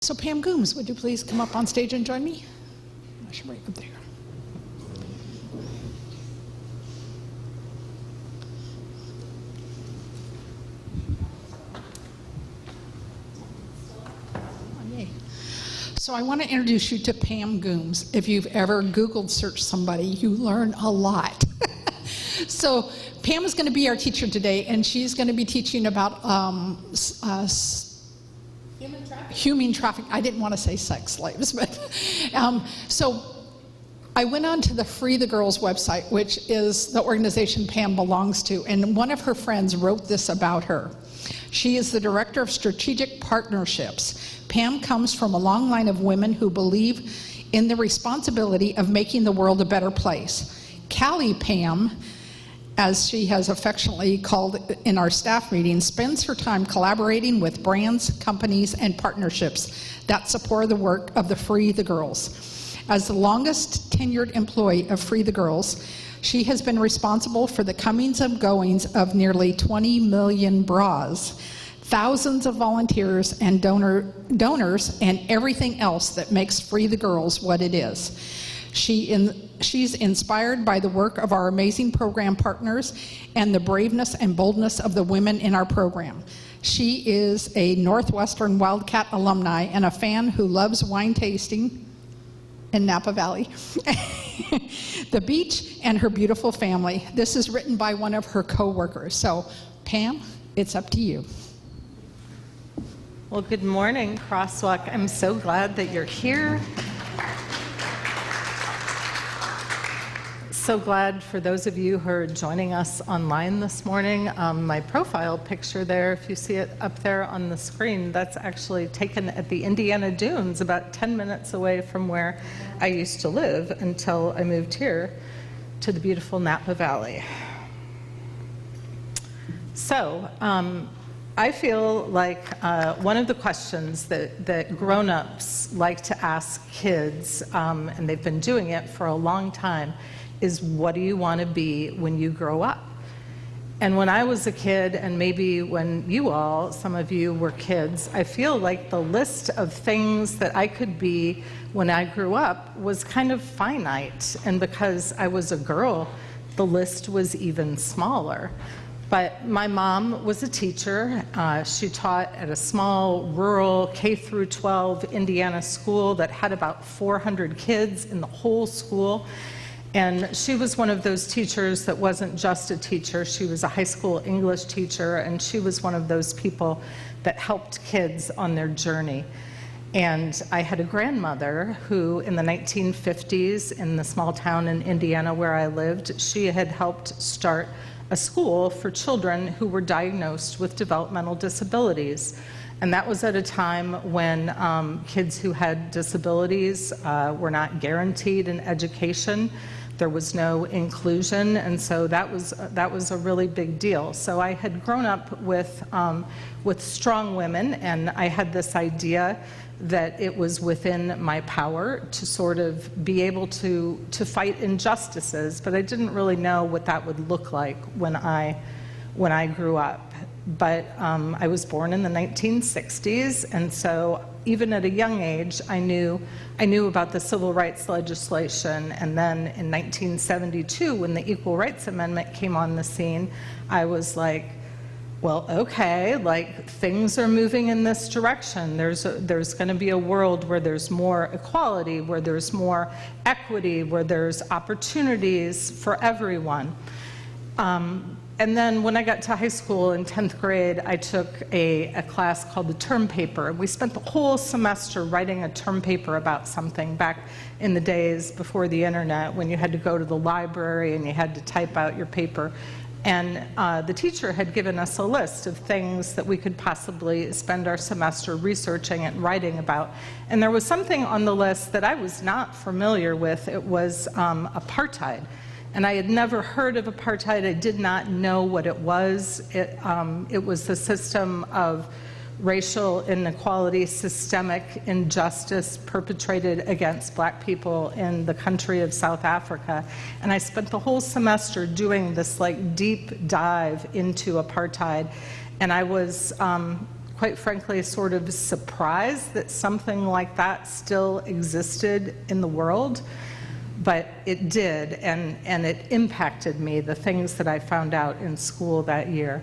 So Pam Gumns, would you please come up on stage and join me? I should right up there. So I want to introduce you to Pam Gumns. If you've ever Googled search somebody, you learn a lot. So Pam is going to be our teacher today, and she's going to be teaching about human trafficking. I didn't want to say sex slaves, but so I went on to the Free the Girls website, which is the organization Pam belongs to, and one of her friends wrote this about her. She is the director of strategic partnerships. Pam comes from a long line of women who believe in the responsibility of making the world a better place. Callie Pam, as she has affectionately called in our staff meetings, spends her time collaborating with brands, companies, and partnerships that support the work of the Free the Girls. As the longest tenured employee of Free the Girls, she has been responsible for the comings and goings of nearly 20 million bras, thousands of volunteers and donors, and everything else that makes Free the Girls what it is. She's inspired by the work of our amazing program partners and the braveness and boldness of the women in our program. She is a Northwestern Wildcat alumni and a fan who loves wine tasting in Napa Valley, the beach, and her beautiful family. This is written by one of her co-workers. So, Pam, it's up to you. Well, good morning, Crosswalk. I'm so glad that you're here. So glad for those of you who are joining us online this morning. My profile picture there, if you see it up there on the screen, that's actually taken at the Indiana Dunes, about 10 minutes away from where I used to live until I moved here to the beautiful Napa Valley. So, I feel like one of the questions that grown-ups like to ask kids, and they've been doing it for a long time, is what do you want to be when you grow up? And when I was a kid, and maybe when you all, some of you were kids, I feel like the list of things that I could be when I grew up was kind of finite. And because I was a girl, the list was even smaller. But my mom was a teacher. She taught at a small rural K-12 Indiana school that had about 400 kids in the whole school. And she was one of those teachers that wasn't just a teacher. She was a high school English teacher, and she was one of those people that helped kids on their journey. And I had a grandmother who, in the 1950s, in the small town in Indiana where I lived, she had helped start a school for children who were diagnosed with developmental disabilities. And that was at a time when kids who had disabilities were not guaranteed an education. There was no inclusion, and so that was a really big deal. So I had grown up with strong women, and I had this idea that it was within my power to sort of be able to fight injustices, but I didn't really know what that would look like when I grew up. But I was born in the 1960s, and so even at a young age, I knew about the civil rights legislation. And then in 1972, when the Equal Rights Amendment came on the scene, I was like, well, okay, like things are moving in this direction. There's going to be a world where there's more equality, where there's more equity, where there's opportunities for everyone. And then when I got to high school in 10th grade, I took a class called the term paper. We spent the whole semester writing a term paper about something back in the days before the internet, when you had to go to the library and you had to type out your paper. And the teacher had given us a list of things that we could possibly spend our semester researching and writing about. And there was something on the list that I was not familiar with. It was apartheid. And I had never heard of apartheid. I did not know what it was. It was the system of racial inequality, systemic injustice perpetrated against black people in the country of South Africa. And I spent the whole semester doing this like deep dive into apartheid. And I was quite frankly, sort of surprised that something like that still existed in the world. But it did, and it impacted me, the things that I found out in school that year.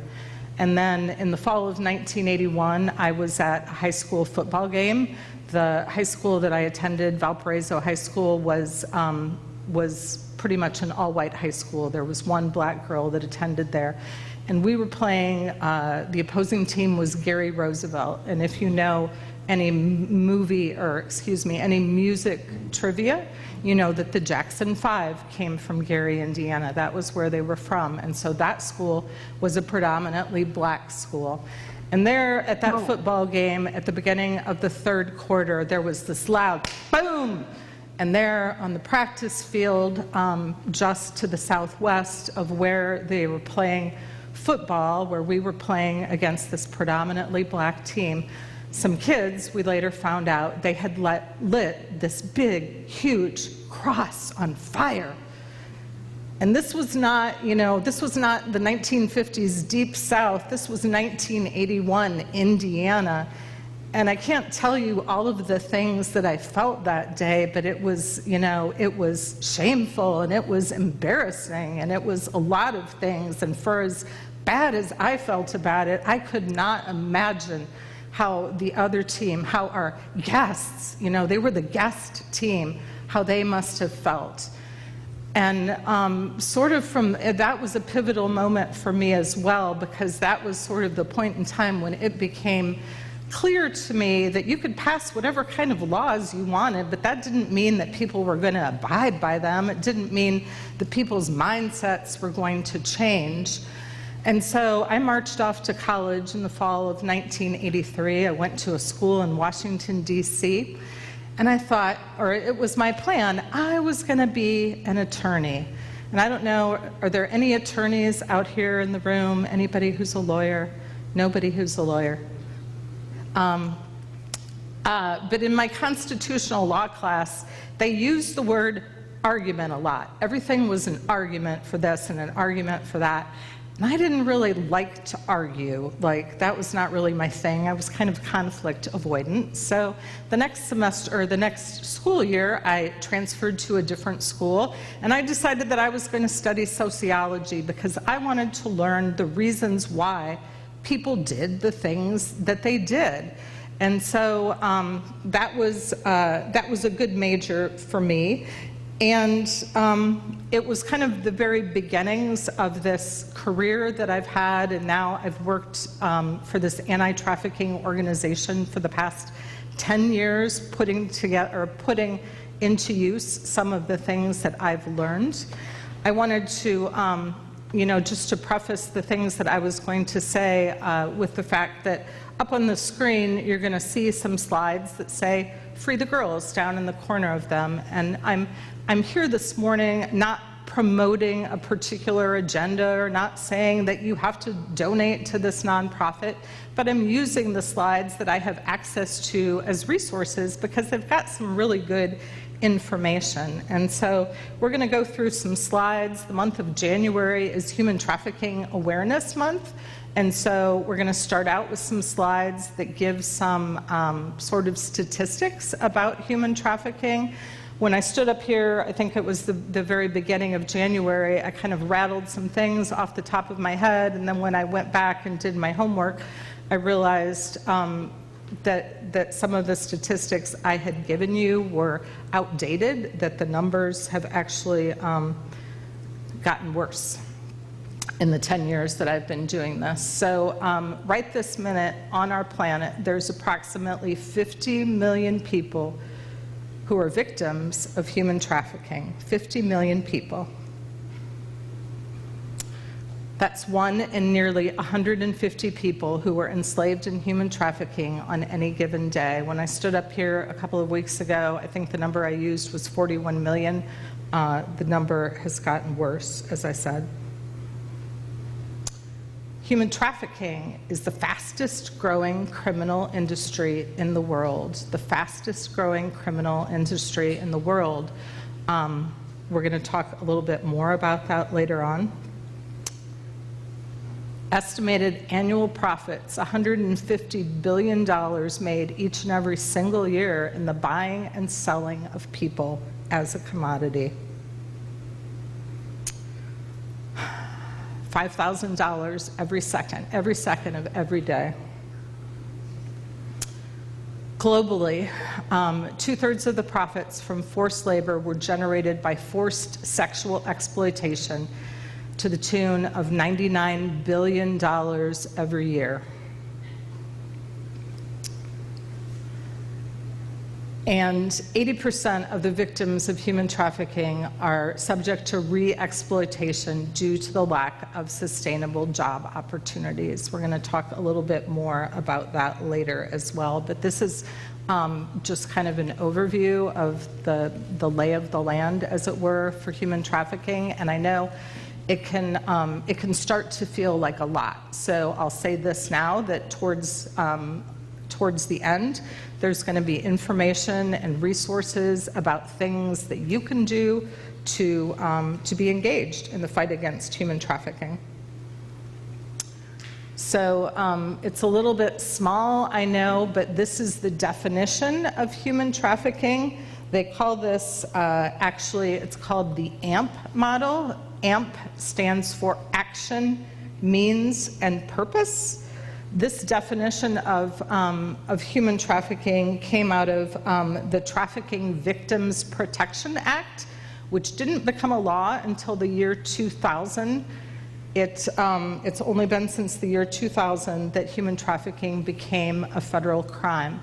And then in the fall of 1981, I was at a high school football game. The high school that I attended, Valparaiso High School, was pretty much an all-white high school. There was one black girl that attended there. And we were playing, the opposing team was Gary Roosevelt. And if you know any any music trivia, you know that the Jackson 5 came from Gary, Indiana. That was where they were from. And so that school was a predominantly black school. And there at that football game, at the beginning of the third quarter, there was this loud boom. And there on the practice field, just to the southwest of where they were playing football, where we were playing against this predominantly black team, some kids, we later found out, they had lit this big, huge cross on fire. And this was not, this was not the 1950s Deep South. This was 1981 Indiana. And I can't tell you all of the things that I felt that day, but it was, it was shameful, and it was embarrassing, and it was a lot of things. And for as bad as I felt about it, I could not imagine how the other team, how our guests, they were the guest team, how they must have felt. And sort of that was a pivotal moment for me as well, because that was sort of the point in time when it became clear to me that you could pass whatever kind of laws you wanted, but that didn't mean that people were going to abide by them. It didn't mean that people's mindsets were going to change. And so I marched off to college in the fall of 1983. I went to a school in Washington, D.C., and I thought, or it was my plan, I was going to be an attorney. And I don't know, are there any attorneys out here in the room? Anybody who's a lawyer? Nobody who's a lawyer. But in my constitutional law class, they used the word argument a lot. Everything was an argument for this and an argument for that. And I didn't really like to argue. Like, that was not really my thing. I was kind of conflict avoidant. So the next semester, or the next school year, I transferred to a different school, and I decided that I was going to study sociology because I wanted to learn the reasons why people did the things that they did. And so that was a good major for me. And it was kind of the very beginnings of this career that I've had, and now I've worked for this anti-trafficking organization for the past 10 years, putting into use some of the things that I've learned. I wanted to, just to preface the things that I was going to say with the fact that up on the screen, you're going to see some slides that say, "Free the girls," down in the corner of them. And I'm here this morning not promoting a particular agenda or not saying that you have to donate to this nonprofit, but I'm using the slides that I have access to as resources because they've got some really good information. And so we're going to go through some slides. The month of January is Human Trafficking Awareness Month. And so we're going to start out with some slides that give some sort of statistics about human trafficking. When I stood up here, I think it was the very beginning of January, I kind of rattled some things off the top of my head, and then when I went back and did my homework, I realized that some of the statistics I had given you were outdated, that the numbers have actually gotten worse in the 10 years that I've been doing this. So right this minute on our planet, there's approximately 50 million people who are victims of human trafficking. 50 million people. That's one in nearly 150 people who were enslaved in human trafficking on any given day. When I stood up here a couple of weeks ago, I think the number I used was 41 million. The number has gotten worse, as I said. Human trafficking is the fastest growing criminal industry in the world. The fastest growing criminal industry in the world. We're going to talk a little bit more about that later on. Estimated annual profits, $150 billion made each and every single year in the buying and selling of people as a commodity. $5,000 every second of every day. Globally, 2/3 of the profits from forced labor were generated by forced sexual exploitation to the tune of $99 billion every year. And 80% of the victims of human trafficking are subject to re-exploitation due to the lack of sustainable job opportunities. We're going to talk a little bit more about that later as well, but this is just kind of an overview of the lay of the land, as it were, for human trafficking. And I know it can start to feel like a lot. So I'll say this now, that towards the end, there's going to be information and resources about things that you can do to be engaged in the fight against human trafficking. So it's a little bit small, I know, but this is the definition of human trafficking. They call this, actually, it's called the AMP model. AMP stands for Action, Means, and Purpose. This definition of human trafficking came out of the Trafficking Victims Protection Act, which didn't become a law until the year 2000. It's only been since the year 2000 that human trafficking became a federal crime.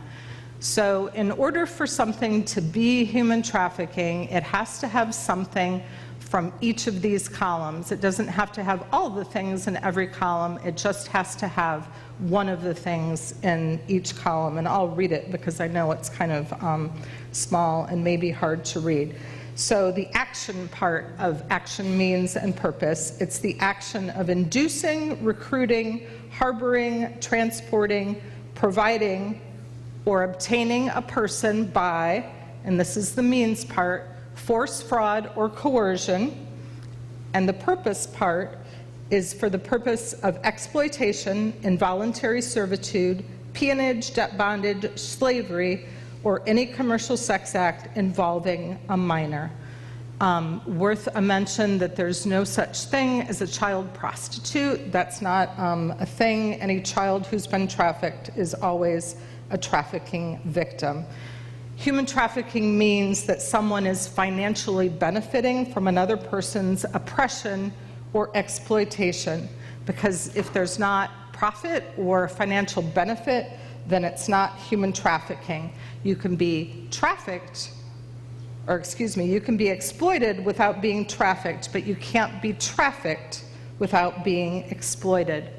So in order for something to be human trafficking, it has to have something from each of these columns. It doesn't have to have all the things in every column, it just has to have one of the things in each column. And I'll read it because I know it's kind of small and maybe hard to read. So the action part of Action, Means, and Purpose, it's the action of inducing, recruiting, harboring, transporting, providing, or obtaining a person by, and this is the means part, force, fraud, or coercion. And the purpose part is for the purpose of exploitation, involuntary servitude, peonage, debt bondage, slavery, or any commercial sex act involving a minor. Worth a mention that there's no such thing as a child prostitute. That's not a thing. Any child who's been trafficked is always a trafficking victim. Human trafficking means that someone is financially benefiting from another person's oppression or exploitation, because if there's not profit or financial benefit, then it's not human trafficking. You can be trafficked, or excuse me, you can be exploited without being trafficked, but you can't be trafficked without being exploited.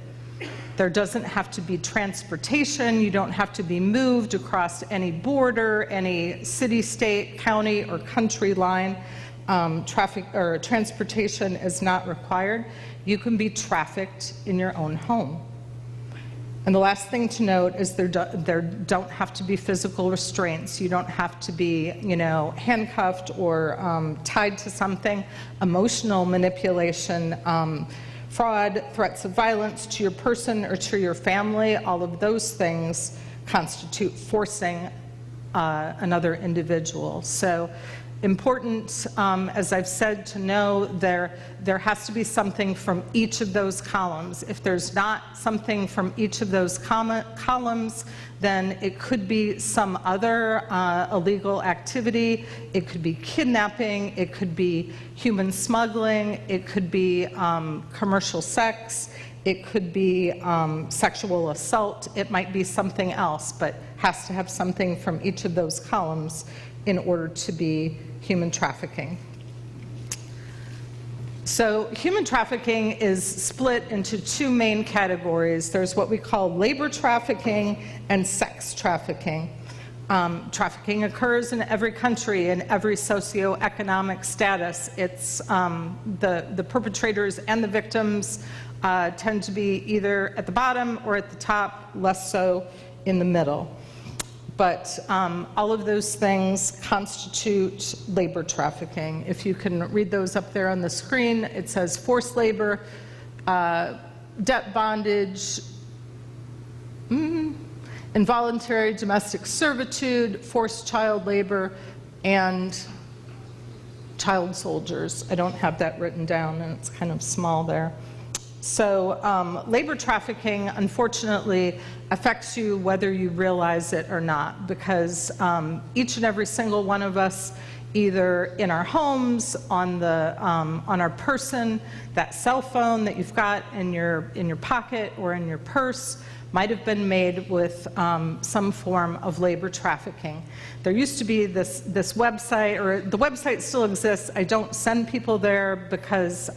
There doesn't have to be transportation. You don't have to be moved across any border, any city, state, county, or country line. Transportation is not required. You can be trafficked in your own home. And the last thing to note is there don't have to be physical restraints. You don't have to be, handcuffed or tied to something. Emotional manipulation, fraud, threats of violence to your person or to your family, all of those things constitute forcing another individual. So important, as I've said, to know there has to be something from each of those columns. If there's not something from each of those columns, then it could be some other illegal activity. It could be kidnapping, it could be human smuggling, it could be commercial sex, it could be sexual assault, it might be something else, but has to have something from each of those columns in order to be human trafficking. So human trafficking is split into two main categories. There's what we call labor trafficking and sex trafficking. Trafficking occurs in every country, in every socioeconomic status. It's the perpetrators and the victims tend to be either at the bottom or at the top, less so in the middle. But all of those things constitute labor trafficking. If you can read those up there on the screen, it says forced labor, debt bondage, involuntary domestic servitude, forced child labor, and child soldiers. I don't have that written down, and it's kind of small there. So labor trafficking, unfortunately, affects you whether you realize it or not, because each and every single one of us, either in our homes, on our person, that cell phone that you've got in your pocket or in your purse, might have been made with some form of labor trafficking. There used to be this website, or the website still exists. I don't send people there because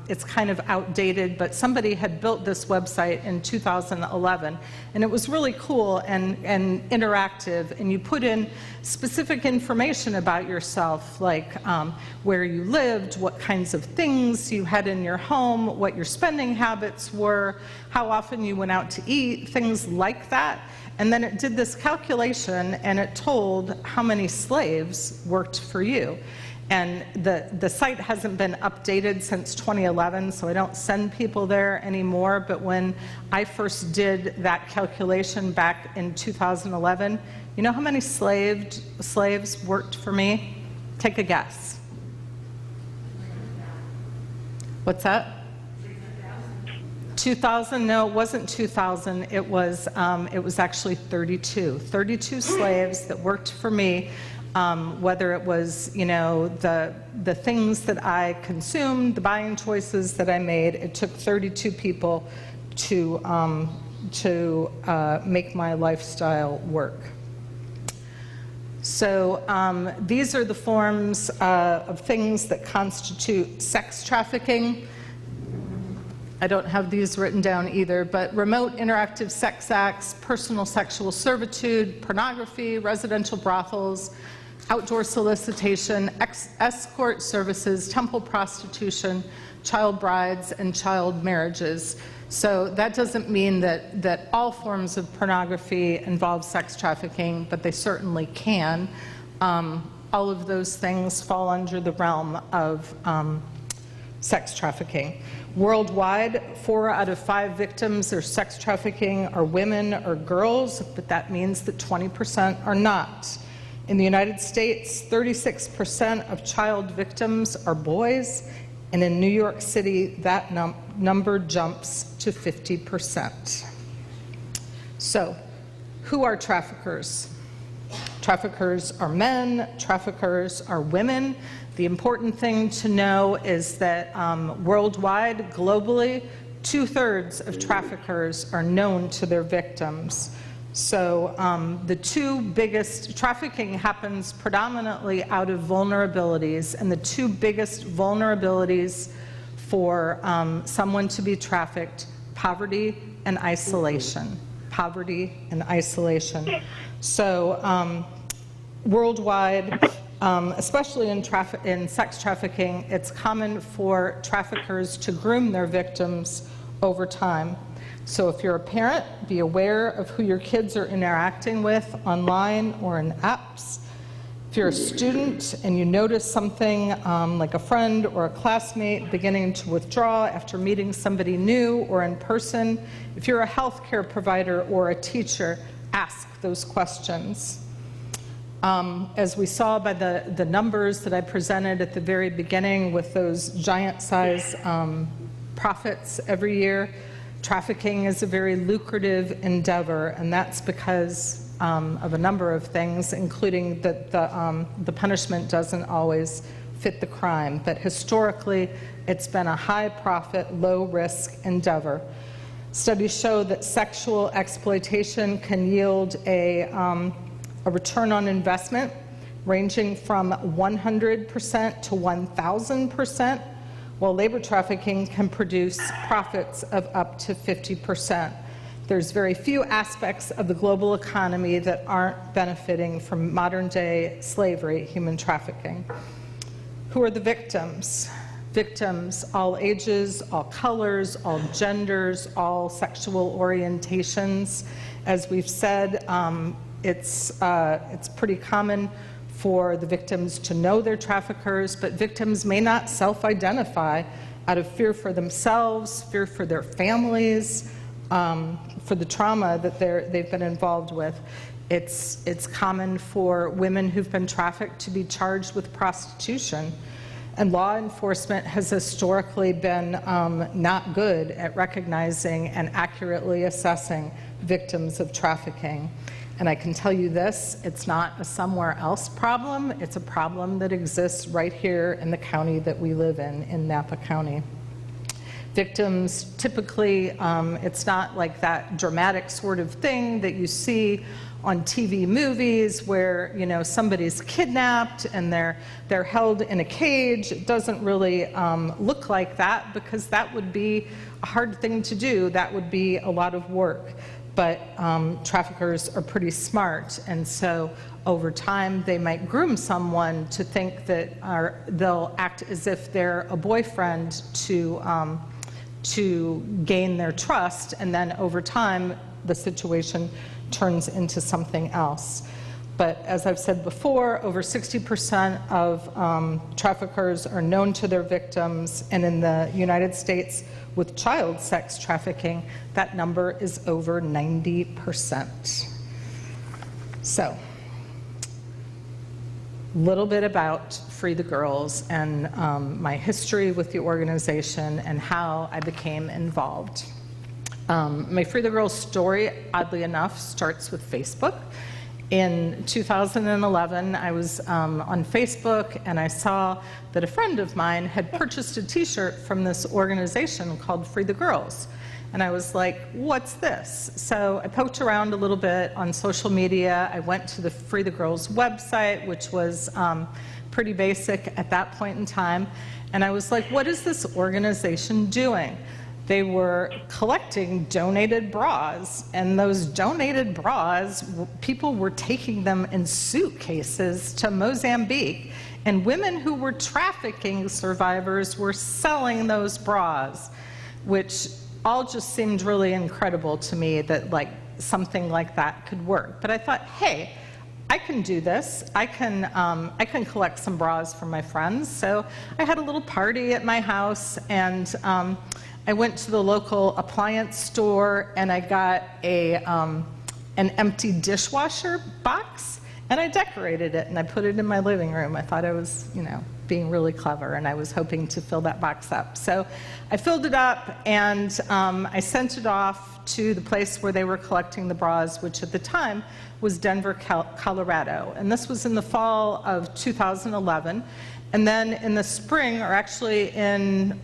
it's kind of outdated, but somebody had built this website in 2011, and it was really cool and interactive, and you put in specific information about yourself, like where you lived, what kinds of things you had in your home, what your spending habits were, how often you went out to eat, things like that. And then it did this calculation, and it told how many slaves worked for you. And the site hasn't been updated since 2011, so I don't send people there anymore. But when I first did that calculation back in 2011, you know how many slaves worked for me? Take a guess. What's that? 2,000? No, it wasn't 2,000. It was actually 32. 32 slaves that worked for me, whether it was, you know, the things that I consumed, the buying choices that I made. It took 32 people to make my lifestyle work. So these are the forms of things that constitute sex trafficking. I don't have these written down either, but remote interactive sex acts, personal sexual servitude, pornography, residential brothels, outdoor solicitation, escort services, temple prostitution, child brides, and child marriages. So that doesn't mean that all forms of pornography involve sex trafficking, but they certainly can. All of those things fall under the realm of sex trafficking. Worldwide, 4 out of 5 victims of sex trafficking are women or girls, but that means that 20% are not. In the United States, 36% of child victims are boys, and in New York City, that number jumps to 50%. So, who are traffickers? Traffickers are men, traffickers are women. The important thing to know is that worldwide, globally, 2/3 of traffickers are known to their victims. So the two biggest, trafficking happens predominantly out of vulnerabilities, and the two biggest vulnerabilities for someone to be trafficked: poverty and isolation. Poverty and isolation. So worldwide, especially in sex trafficking, it's common for traffickers to groom their victims over time. So if you're a parent, be aware of who your kids are interacting with online or in apps. If you're a student and you notice something like a friend or a classmate beginning to withdraw after meeting somebody new or in person, if you're a healthcare provider or a teacher, ask those questions. As we saw by the numbers that I presented at the very beginning with those giant size profits every year, trafficking is a very lucrative endeavor, and that's because of a number of things, including that the punishment doesn't always fit the crime. But historically, it's been a high profit, low risk endeavor. Studies show that sexual exploitation can yield a return on investment ranging from 100% to 1,000%, while labor trafficking can produce profits of up to 50%. There's very few aspects of the global economy that aren't benefiting from modern-day slavery, human trafficking. Who are the victims? Victims, all ages, all colors, all genders, all sexual orientations. As we've said, it's pretty common for the victims to know they're traffickers, but victims may not self-identify out of fear for themselves, fear for their families, for the trauma that they've been involved with. It's common for women who've been trafficked to be charged with prostitution. And law enforcement has historically been not good at recognizing and accurately assessing victims of trafficking. And I can tell you this, it's not a somewhere else problem, it's a problem that exists right here in the county that we live in Napa County. Victims, typically, it's not like that dramatic sort of thing that you see on TV movies where, you know, somebody's kidnapped and they're held in a cage. It doesn't really look like that, because that would be a hard thing to do. That would be a lot of work. But traffickers are pretty smart, and so over time they might groom someone to think that they'll act as if they're a boyfriend to gain their trust, and then over time the situation turns into something else. But as I've said before, over 60% of traffickers are known to their victims, and in the United States, with child sex trafficking, that number is over 90%. So, a little bit about Free the Girls and my history with the organization and how I became involved. My Free the Girls story, oddly enough, starts with Facebook. In 2011, I was on Facebook, and I saw that a friend of mine had purchased a t-shirt from this organization called Free the Girls. And I was like, what's this? So I poked around a little bit on social media. I went to the Free the Girls website, which was pretty basic at that point in time. And I was like, what is this organization doing? They were collecting donated bras, and those donated bras, people were taking them in suitcases to Mozambique, and women who were trafficking survivors were selling those bras, which all just seemed really incredible to me, that like something like that could work. But I thought, hey, I can do this. I can collect some bras for my friends. So I had a little party at my house, and I went to the local appliance store, and I got an empty dishwasher box, and I decorated it, and I put it in my living room. I thought I was, you know, being really clever, and I was hoping to fill that box up. So I filled it up, and I sent it off to the place where they were collecting the bras, which at the time was Denver, Colorado. And this was in the fall of 2011. And then in the spring, or actually in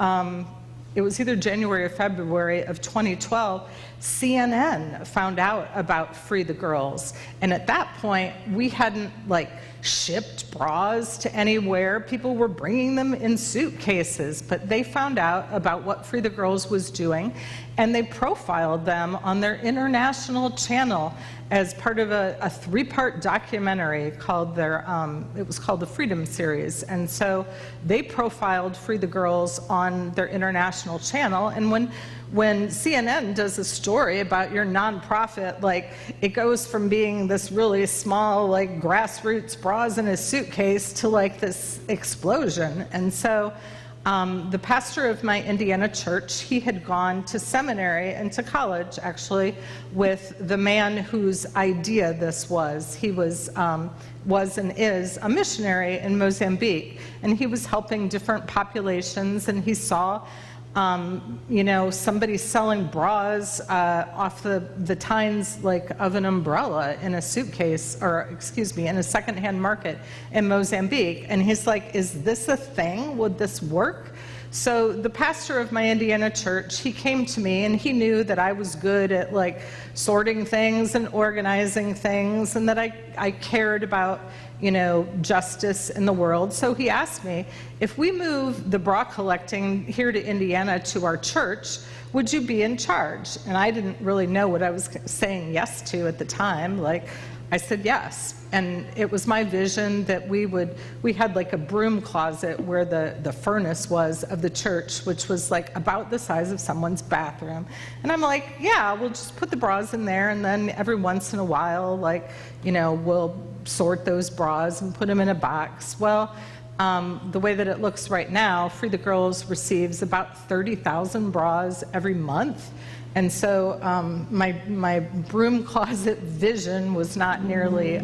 it was either January or February of 2012, CNN found out about Free the Girls. And at that point, we hadn't like shipped bras to anywhere. People were bringing them in suitcases, but they found out about what Free the Girls was doing, and they profiled them on their international channel as part of a 3-part documentary called it was called the Freedom Series. And so they profiled Free the Girls on their international channel. And when CNN does a story about your nonprofit, like, it goes from being this really small, like, grassroots bras in a suitcase to like this explosion. And so the pastor of my Indiana church, he had gone to seminary and to college, actually, with the man whose idea this was. He was and is a missionary in Mozambique, and he was helping different populations, and he saw you know, somebody selling bras off the tines, like, of an umbrella in a suitcase, or excuse me, in a secondhand market in Mozambique. And he's like, is this a thing? Would this work? So the pastor of my Indiana church, he came to me, and he knew that I was good at like sorting things and organizing things, and that I cared about, you know, justice in the world. So he asked me, if we move the bra collecting here to Indiana to our church, would you be in charge? And I didn't really know what I was saying yes to at the time. Like, I said yes. And it was my vision that we had like a broom closet where the furnace was of the church, which was like about the size of someone's bathroom. And I'm like, yeah, we'll just put the bras in there, and then every once in a while, like, you know, we'll sort those bras and put them in a box. Well, the way that it looks right now, Free the Girls receives about 30,000 bras every month. And so my broom closet vision was not nearly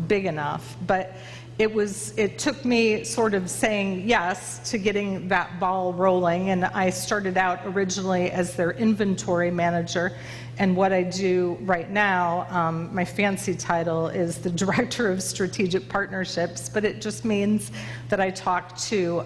big enough. But it took me sort of saying yes to getting that ball rolling. And I started out originally as their inventory manager. And what I do right now, my fancy title is the Director of Strategic Partnerships, but it just means that I talk to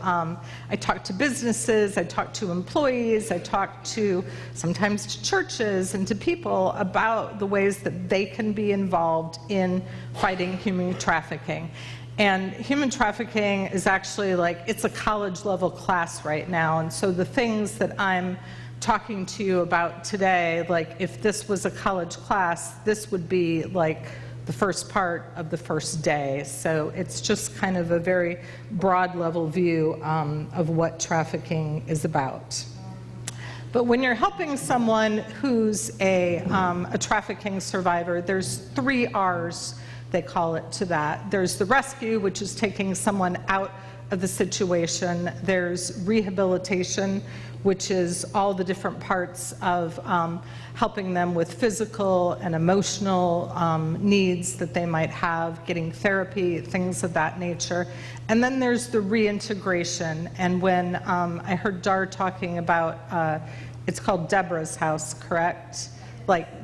businesses, I talk to employees, I talk to sometimes to churches and to people about the ways that they can be involved in fighting human trafficking. And human trafficking is actually it's a college level class right now, and so the things that I'm talking to you about today, if this was a college class, this would be the first part of the first day. So it's just kind of a very broad level view of what trafficking is about. But when you're helping someone who's a trafficking survivor, there's 3 R's, they call it, to that. There's the rescue, which is taking someone out of the situation. There's rehabilitation, which is all the different parts of helping them with physical and emotional needs that they might have, getting therapy, things of that nature. And then there's the reintegration. And when I heard Dar talking about, it's called Deborah's House, correct?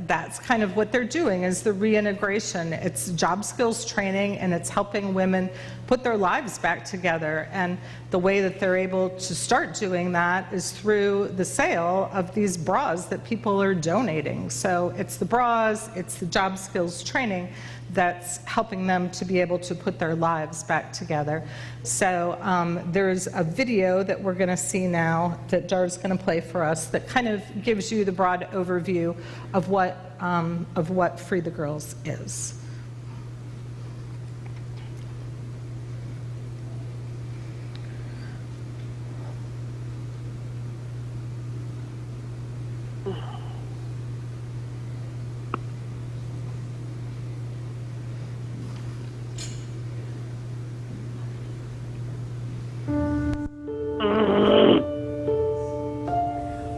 That's kind of what they're doing, is the reintegration. It's job skills training, and it's helping women put their lives back together. And the way that they're able to start doing that is through the sale of these bras that people are donating. So it's the bras, it's the job skills training that's helping them to be able to put their lives back together. So there's a video that we're going to see now that Dar's going to play for us that kind of gives you the broad overview of what Free the Girls is.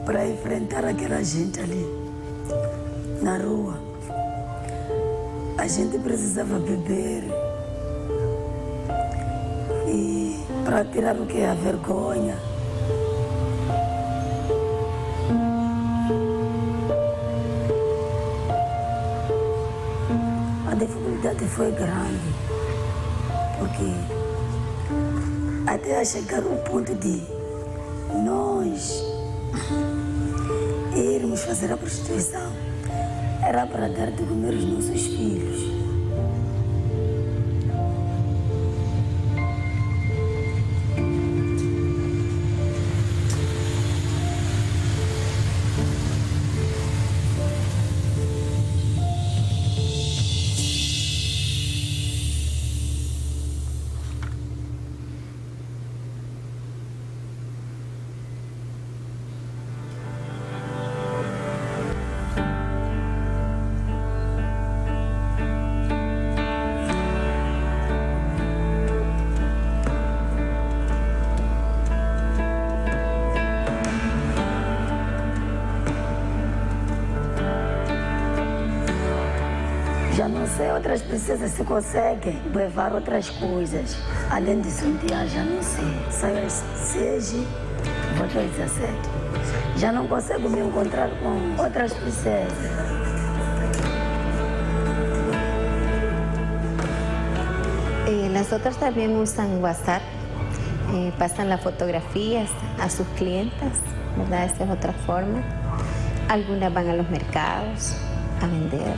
Para enfrentar aquela gente ali na rua, a gente precisava beber e para tirar o que é a vergonha. A dificuldade foi grande, porque até a chegar ao ponto de nós irmos fazer a prostituição, era para dar de comer os nossos filhos. Já não sei, outras princesas se conseguem levar outras coisas. Além de sondear, já não sei. Saio às 6, volto às 17. Já não consigo me encontrar com outras princesas. Las otras también usan WhatsApp, pasan las fotografías a sus clientas, ¿verdad? Esta es otra forma. Algunas van a los mercados a vender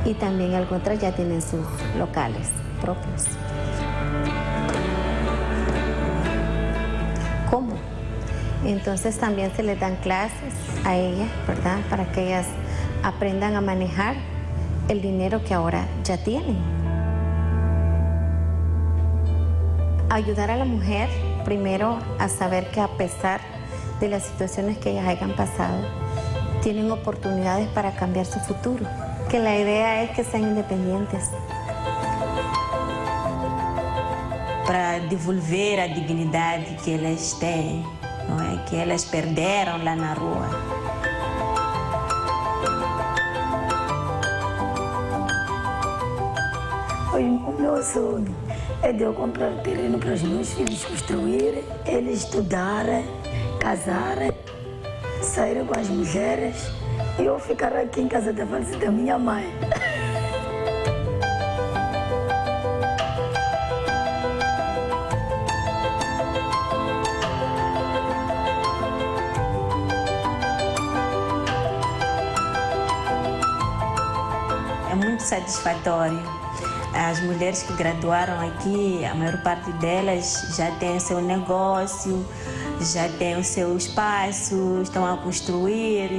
y también algunas ya tienen sus locales propios. ¿Cómo? Entonces también se les dan clases a ellas, ¿verdad? Para que ellas aprendan a manejar el dinero que ahora ya tienen. Ayudar a la mujer, primero, a saber que a pesar de las situaciones que ellas hayan pasado, tienen oportunidades para cambiar su futuro. Que la idea es que sean independientes, para devolver a dignidade que elas têm, não é? Que elas perderam lá na rua. O meu sonho é de eu comprar terreno para os meus filhos construírem, eles estudarem, casarem, saírem com as mulheres e eu ficar aqui em casa da falecida minha mãe. É muito satisfatório. As mulheres que graduaram aqui, a maior parte delas já tem o seu negócio, já tem o seu espaço, estão a construir.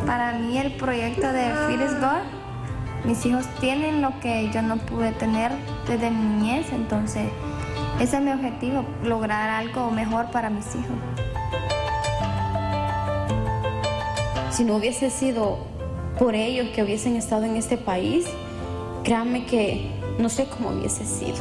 Para mí el proyecto de Feed is God, mis hijos tienen lo que yo no pude tener desde mi niñez, entonces ese es mi objetivo, lograr algo mejor para mis hijos. Si no hubiese sido por ellos que hubiesen estado en este país, créanme que no sé cómo hubiese sido.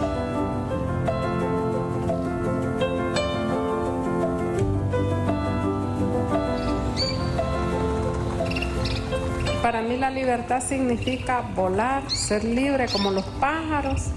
Para mí la libertad significa volar, ser libre como los pájaros.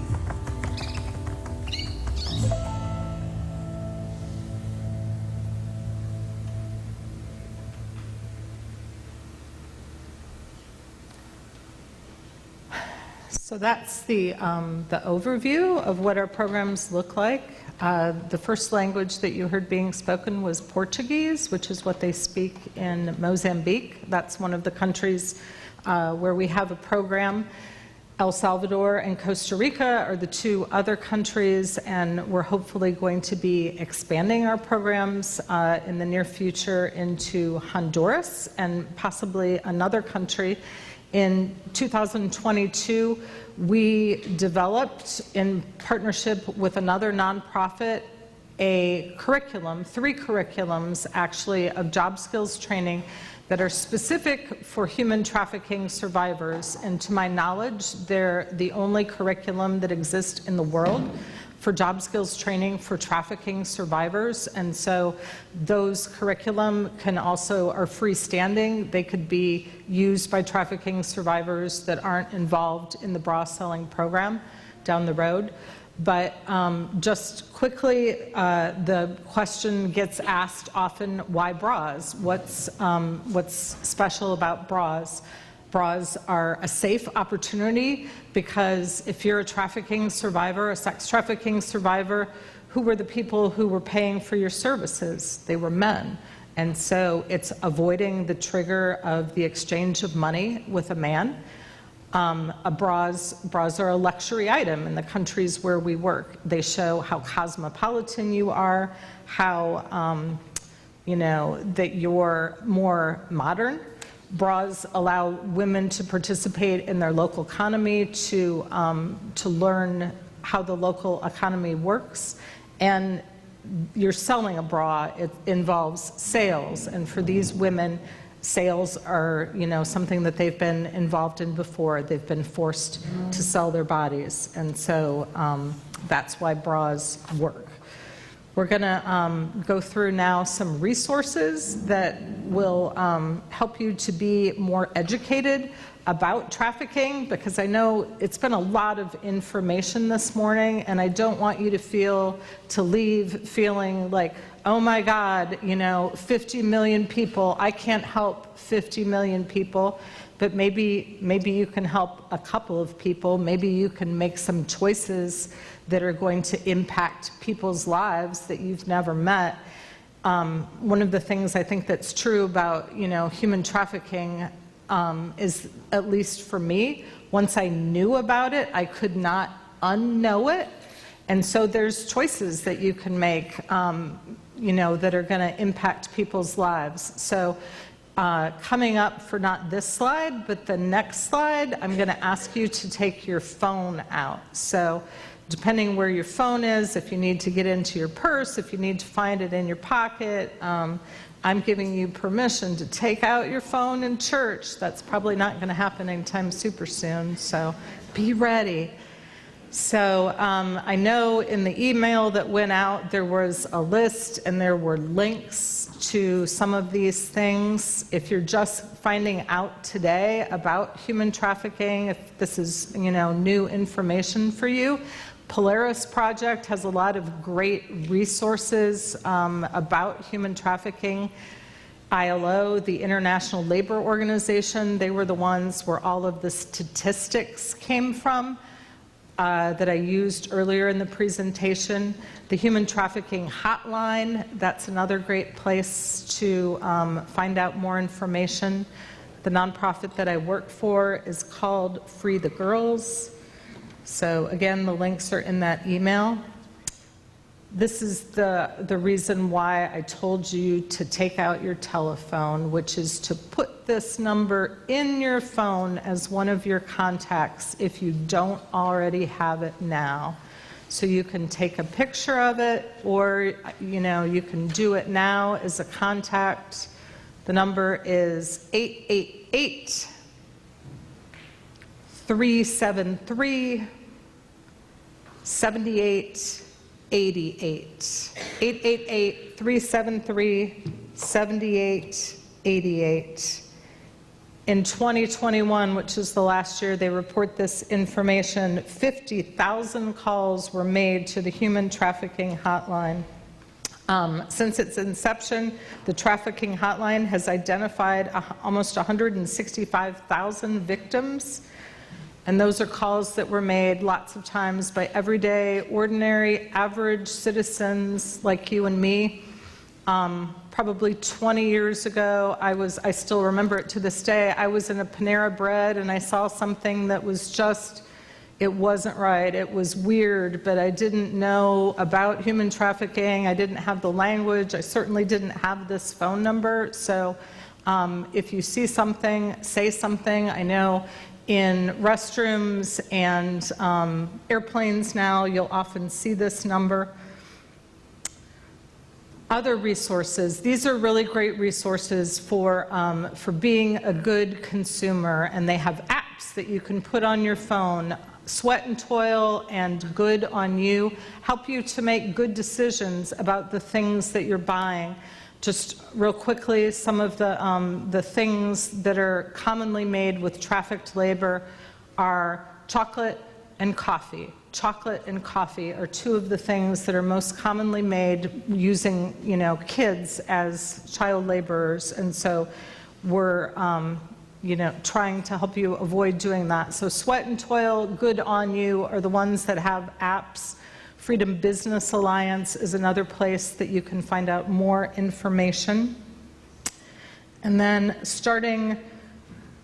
So that's the overview of what our programs look like. The first language that you heard being spoken was Portuguese, which is what they speak in Mozambique. That's one of the countries where we have a program. El Salvador and Costa Rica are the two other countries, and we're hopefully going to be expanding our programs in the near future into Honduras and possibly another country. In 2022, we developed, in partnership with another nonprofit, a curriculum, 3 curriculums actually, of job skills training that are specific for human trafficking survivors. And to my knowledge, they're the only curriculum that exists in the world for job skills training for trafficking survivors. And so those curriculum are freestanding. They could be used by trafficking survivors that aren't involved in the bra selling program down the road. But just quickly, the question gets asked often, why bras? What's special about bras? Bras are a safe opportunity because if you're a trafficking survivor, a sex trafficking survivor, who were the people who were paying for your services? They were men. And so it's avoiding the trigger of the exchange of money with a man. Bras are a luxury item in the countries where we work. They show how cosmopolitan you are, how that you're more modern. Bras allow women to participate in their local economy, to learn how the local economy works. And you're selling a bra, it involves sales. And for these women, sales are, something that they've been involved in before. They've been forced to sell their bodies. And so that's why bras work. We're going to go through now some resources that will help you to be more educated about trafficking, because I know it's been a lot of information this morning, and I don't want you to leave feeling like, oh my God, 50 million people, I can't help 50 million people. But maybe you can help a couple of people. Maybe you can make some choices that are going to impact people's lives that you've never met. One of the things I think that's true about human trafficking is, at least for me, once I knew about it, I could not unknow it. And so there's choices that you can make, that are going to impact people's lives. So. Coming up for not this slide, but the next slide, I'm going to ask you to take your phone out. So depending where your phone is, if you need to get into your purse, if you need to find it in your pocket, I'm giving you permission to take out your phone in church. That's probably not going to happen anytime super soon, so be ready. So I know in the email that went out, there was a list and there were links to some of these things. If you're just finding out today about human trafficking, if this is, new information for you, Polaris Project has a lot of great resources about human trafficking. ILO, the International Labor Organization, they were the ones where all of the statistics came from. That I used earlier in the presentation. The Human Trafficking Hotline, that's another great place to find out more information. The nonprofit that I work for is called Free the Girls. So again, the links are in that email. This is the reason why I told you to take out your telephone, which is to put this number in your phone as one of your contacts if you don't already have it now. So you can take a picture of it, or you can do it now as a contact. The number is 888-373-7888. 888-373-7888. In 2021, which is the last year they report this information, 50,000 calls were made to the Human Trafficking Hotline. Since its inception, the Trafficking Hotline has identified almost 165,000 victims. And those are calls that were made lots of times by everyday, ordinary, average citizens like you and me. Probably 20 years ago, I still remember it to this day, I was in a Panera Bread and I saw something that was just, it wasn't right, it was weird, but I didn't know about human trafficking, I didn't have the language, I certainly didn't have this phone number, so if you see something, say something. I know in restrooms and airplanes now, you'll often see this number. Other resources, these are really great resources for being a good consumer, and they have apps that you can put on your phone. Sweat and Toil and Good on You help you to make good decisions about the things that you're buying. Just real quickly, some of the things that are commonly made with trafficked labor are chocolate and coffee. Chocolate and coffee are two of the things that are most commonly made using, kids as child laborers, and so we're, trying to help you avoid doing that. So Sweat and Toil, Good on You are the ones that have apps. Freedom Business Alliance is another place that you can find out more information. And then starting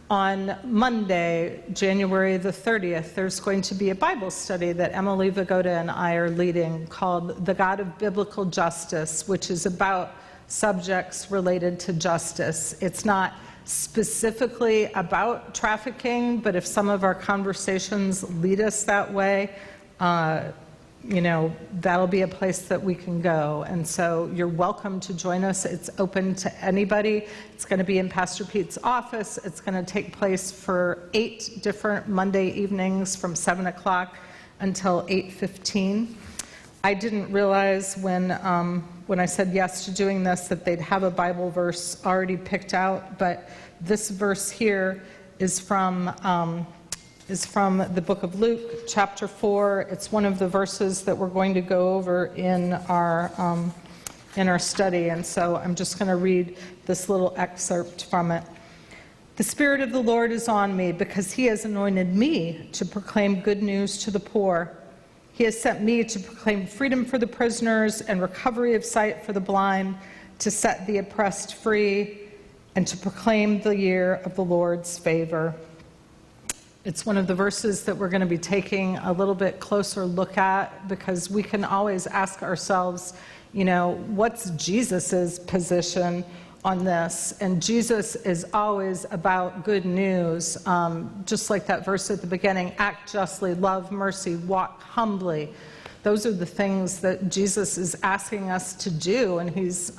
on Monday, January the 30th, there's going to be a Bible study that Emily Vagoda and I are leading called The God of Biblical Justice, which is about subjects related to justice. It's not specifically about trafficking, but if some of our conversations lead us that way, that'll be a place that we can go. And so you're welcome to join us. It's open to anybody. It's going to be in Pastor Pete's office. It's going to take place for 8 different Monday evenings from 7 o'clock until 8:15. I didn't realize when I said yes to doing this that they'd have a Bible verse already picked out, but this verse here is from the book of Luke, chapter 4. It's one of the verses that we're going to go over in our study, and so I'm just going to read this little excerpt from it. The Spirit of the Lord is on me because He has anointed me to proclaim good news to the poor. He has sent me to proclaim freedom for the prisoners and recovery of sight for the blind, to set the oppressed free, and to proclaim the year of the Lord's favor. It's one of the verses that we're going to be taking a little bit closer look at, because we can always ask ourselves, what's Jesus's position on this? And Jesus is always about good news, just like that verse at the beginning, act justly, love mercy, walk humbly. those are the things that Jesus is asking us to do, and he's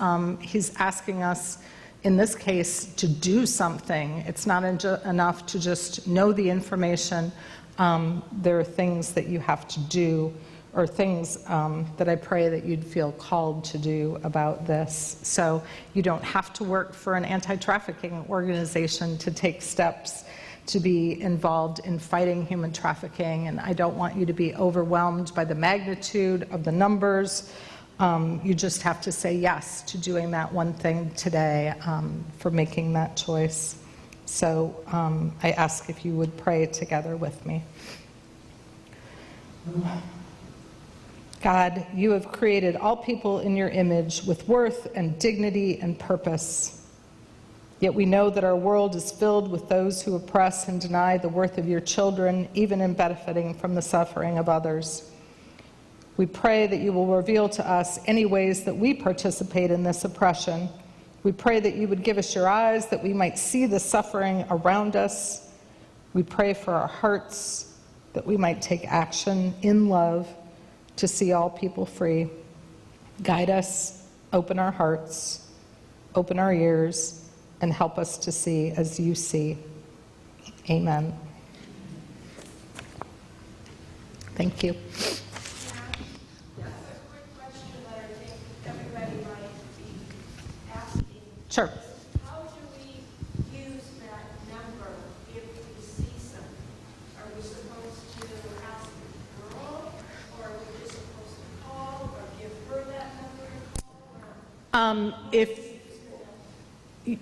asking us, in this case, to do something. It's not enough to just know the information. There are things that you have to do, or things that I pray that you'd feel called to do about this. So you don't have to work for an anti-trafficking organization to take steps to be involved in fighting human trafficking, and I don't want you to be overwhelmed by the magnitude of the numbers. You just have to say yes to doing that one thing today, for making that choice. So I ask if you would pray together with me. God, you have created all people in your image with worth and dignity and purpose. Yet we know that our world is filled with those who oppress and deny the worth of your children, even in benefiting from the suffering of others. We pray that you will reveal to us any ways that we participate in this oppression. We pray that you would give us your eyes, that we might see the suffering around us. We pray for our hearts, that we might take action in love to see all people free. Guide us, open our hearts, open our ears, and help us to see as you see. Amen. Thank you. Sure. How do we use that number if we see something? Are we supposed to ask the girl, or are we just supposed to call, or give her that number to call? If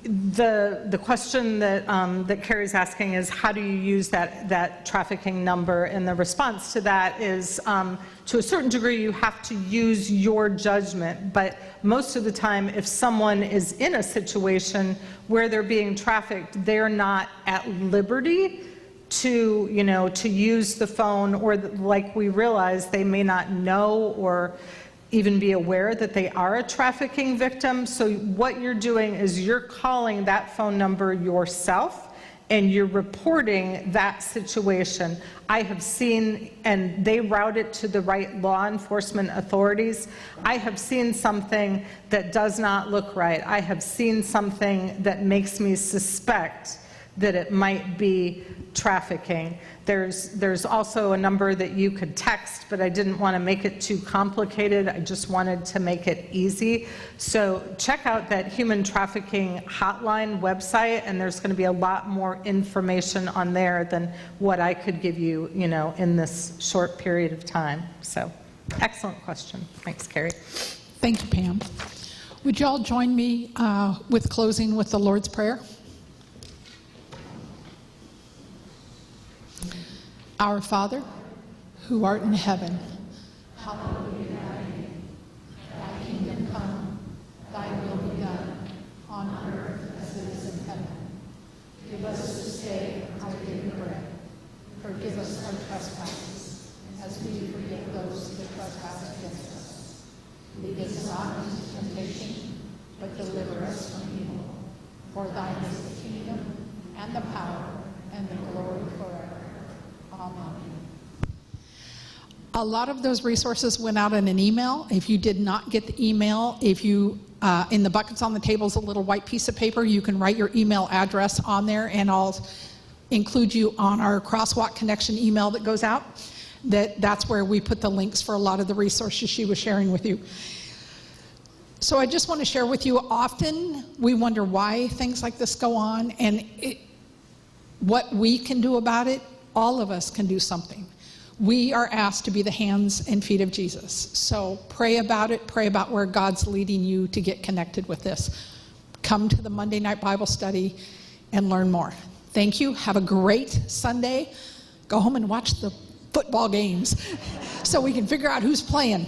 the question that Carrie's asking is, how do you use that trafficking number? And the response to that is, to a certain degree, you have to use your judgment. But most of the time, if someone is in a situation where they're being trafficked, they're not at liberty to use the phone, or like we realize, they may not know or even be aware that they are a trafficking victim. So what you're doing is you're calling that phone number yourself, and you're reporting that situation. I have seen, and they route it to the right law enforcement authorities. I have seen something that does not look right. I have seen something that makes me suspect that it might be trafficking. There's also a number that you could text, but I didn't want to make it too complicated. I just wanted to make it easy. So check out that human trafficking hotline website, and there's going to be a lot more information on there than what I could give you, in this short period of time. So excellent question. Thanks, Carrie. Thank you, Pam. Would you all join me with closing with the Lord's Prayer? Our Father, who art in heaven, hallowed be thy name. Thy kingdom come, thy will be done, on earth as it is in heaven. Give us this day our daily bread. Forgive us our trespasses, as we forgive those that trespass against us. Lead us not into temptation, but deliver us from evil. For thine is the kingdom, and the power, and the glory forever. Amen. A lot of those resources went out in an email. If you did not get the email, if you, in the buckets on the table is a little white piece of paper. You can write your email address on there, and I'll include you on our Crosswalk Connection email that goes out. That's where we put the links for a lot of the resources she was sharing with you. So I just want to share with you, often we wonder why things like this go on, and what we can do about it. All of us can do something. We are asked to be the hands and feet of Jesus. So pray about it. Pray about where God's leading you to get connected with this. Come to the Monday night Bible study and learn more. Thank you. Have a great Sunday. Go home and watch the football games so we can figure out who's playing.